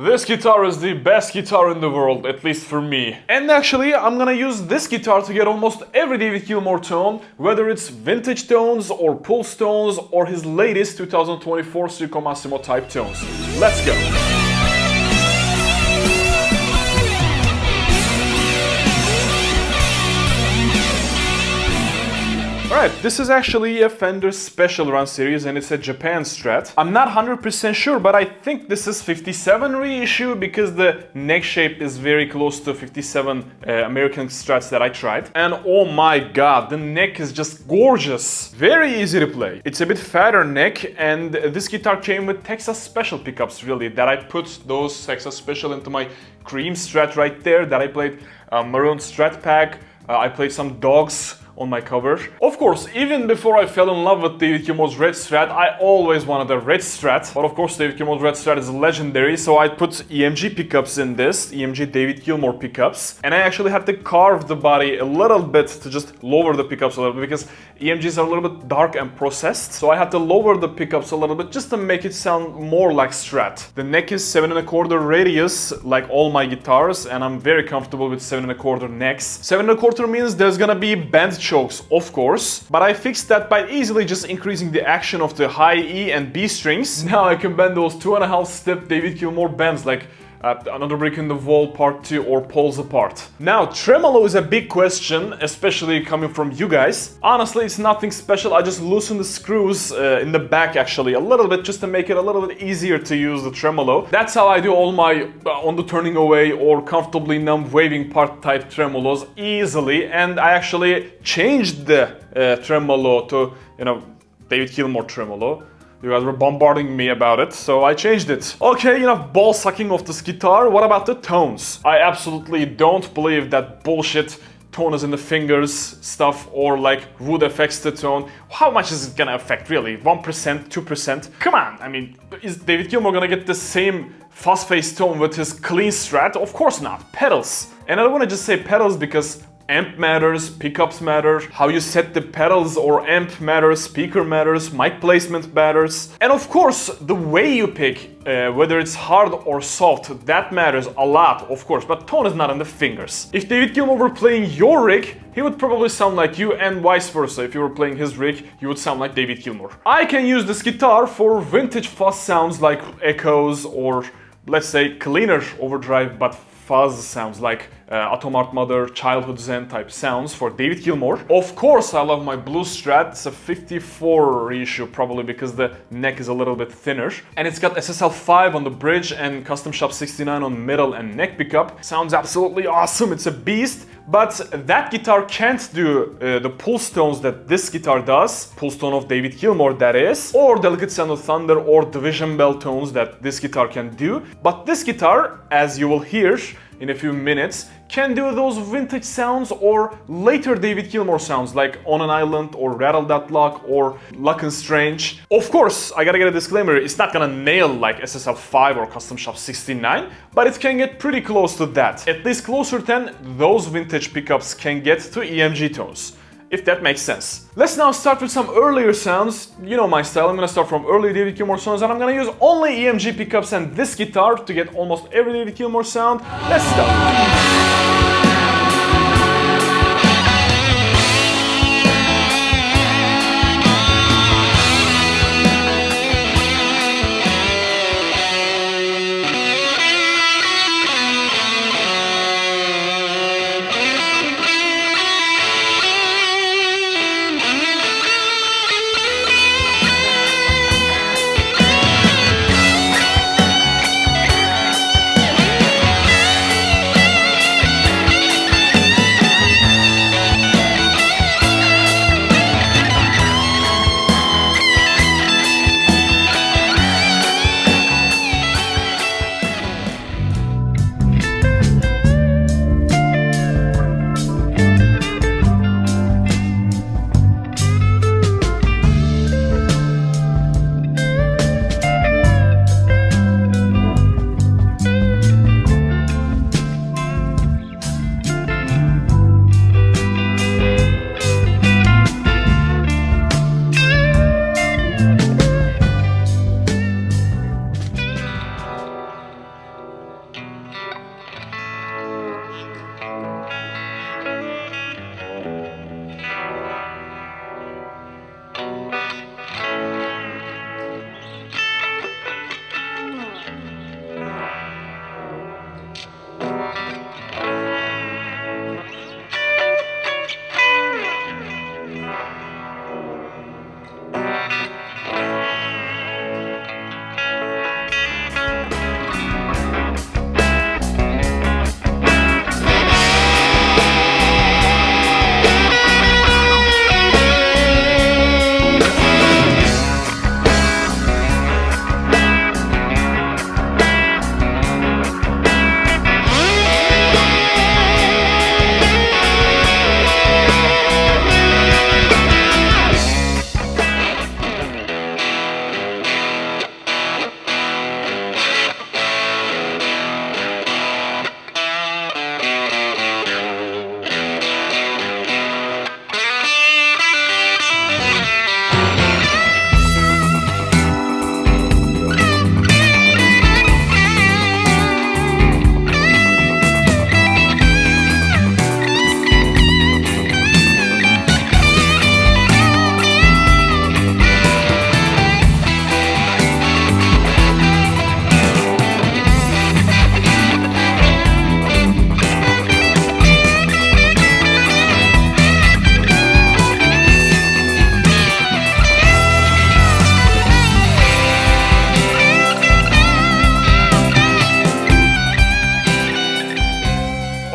This guitar is the best guitar in the world, at least for me. And actually, I'm gonna use this guitar to get almost every David Gilmour tone, whether it's vintage tones or pulse tones or his latest 2024 Circo Massimo type tones. Let's go! Alright, this is actually a Fender Special Run series and it's a Japan Strat. I'm not 100% sure, but I think this is 57 reissue because the neck shape is very close to 57 American Strats that I tried. And oh my god, the neck is just gorgeous. Very easy to play. It's a bit fatter neck and this guitar came with Texas Special pickups really, that I put those Texas Special into my cream Strat right there that I played Marooned Strat pack. I played some dogs on my cover. Of course, even before I fell in love with David Gilmour's Red Strat, I always wanted a Red Strat. But of course, David Gilmour's Red Strat is legendary, so I put EMG pickups in this, EMG David Gilmour pickups. And I actually had to carve the body a little bit to just lower the pickups a little bit, because EMGs are a little bit dark and processed. So I had to lower the pickups a little bit just to make it sound more like Strat. The neck is 7¼ radius, like all my guitars, and I'm very comfortable with 7¼ necks. 7¼ means there's gonna be bend chokes, of course, but I fixed that by easily just increasing the action of the high E and B strings. Now I can bend those 2.5 step David Gilmour bends like Another Brick in the Wall Part 2 or Poles Apart. Now, tremolo is a big question, especially coming from you guys. Honestly, it's nothing special. I just loosen the screws in the back actually a little bit just to make it a little bit easier to use the tremolo. That's how I do all my on the turning away or comfortably numb waving part type tremolos easily, and I actually changed the tremolo to, David Gilmour tremolo. You guys were bombarding me about it, so I changed it. Okay, enough ball sucking of this guitar. What about the tones? I absolutely don't believe that bullshit tone is in the fingers stuff or like wood affects the tone. How much is it gonna affect really? 1%, 2%? Come on, I mean, is David Gilmour gonna get the same fuzz face tone with his clean Strat? Of course not. Pedals. And I don't wanna just say pedals because amp matters, pickups matter, how you set the pedals or amp matters, speaker matters, mic placement matters. And of course, the way you pick, whether it's hard or soft, that matters a lot, of course, but tone is not in the fingers. If David Gilmour were playing your rig, he would probably sound like you, and vice versa. If you were playing his rig, you would sound like David Gilmour. I can use this guitar for vintage fuzz sounds like echoes or, let's say, cleaner overdrive but fuzz sounds like Atomart Mother, Childhood Zen type sounds for David Gilmour. Of course, I love my blue Strat. It's a 54 reissue probably because the neck is a little bit thinner. And it's got SSL 5 on the bridge and Custom Shop 69 on middle and neck pickup. Sounds absolutely awesome. It's a beast. But that guitar can't do the pulse tones that this guitar does. Pulse tone of David Gilmour, that is. Or Delicate Sound of Thunder or Division Bell tones that this guitar can do. But this guitar, as you will hear in a few minutes, can do those vintage sounds or later David Gilmour sounds like On an Island or Rattle That Lock or Luck and Strange. Of course, I gotta get a disclaimer, it's not gonna nail like SSL 5 or Custom Shop 69, but it can get pretty close to that. At least closer than those vintage pickups can get to EMG tones, if that makes sense. Let's now start with some earlier sounds. You know my style, I'm gonna start from early David Gilmour sounds and I'm gonna use only EMG pickups and this guitar to get almost every David Gilmour sound. Let's start.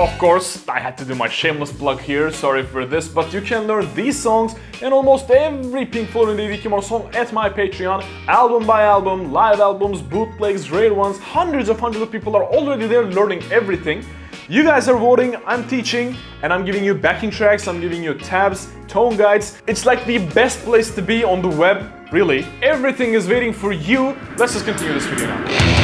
Of course, I had to do my shameless plug here, sorry for this, but you can learn these songs and almost every Pink Floyd and Davey Gilmour song at my Patreon, album by album, live albums, bootlegs, rare ones. Hundreds of people are already there learning everything. You guys are voting, I'm teaching, and I'm giving you backing tracks, I'm giving you tabs, tone guides. It's like the best place to be on the web, really. Everything is waiting for you. Let's just continue this video now.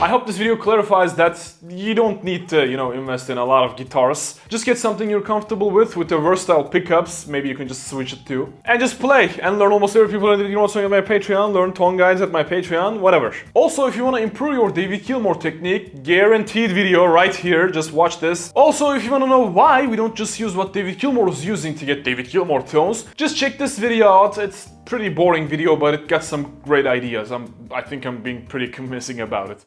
I hope this video clarifies that you don't need to, invest in a lot of guitars. Just get something you're comfortable with the versatile pickups. Maybe you can just switch it to. And just play and learn almost every people that you want at my Patreon, learn tone guides at my Patreon, whatever. Also, if you want to improve your Davey Gilmour technique, guaranteed video right here, just watch this. Also, if you want to know why we don't just use what Davey Gilmour is using to get Davey Gilmour tones, just check this video out. It's pretty boring video, but it got some great ideas. I think I'm being pretty convincing about it.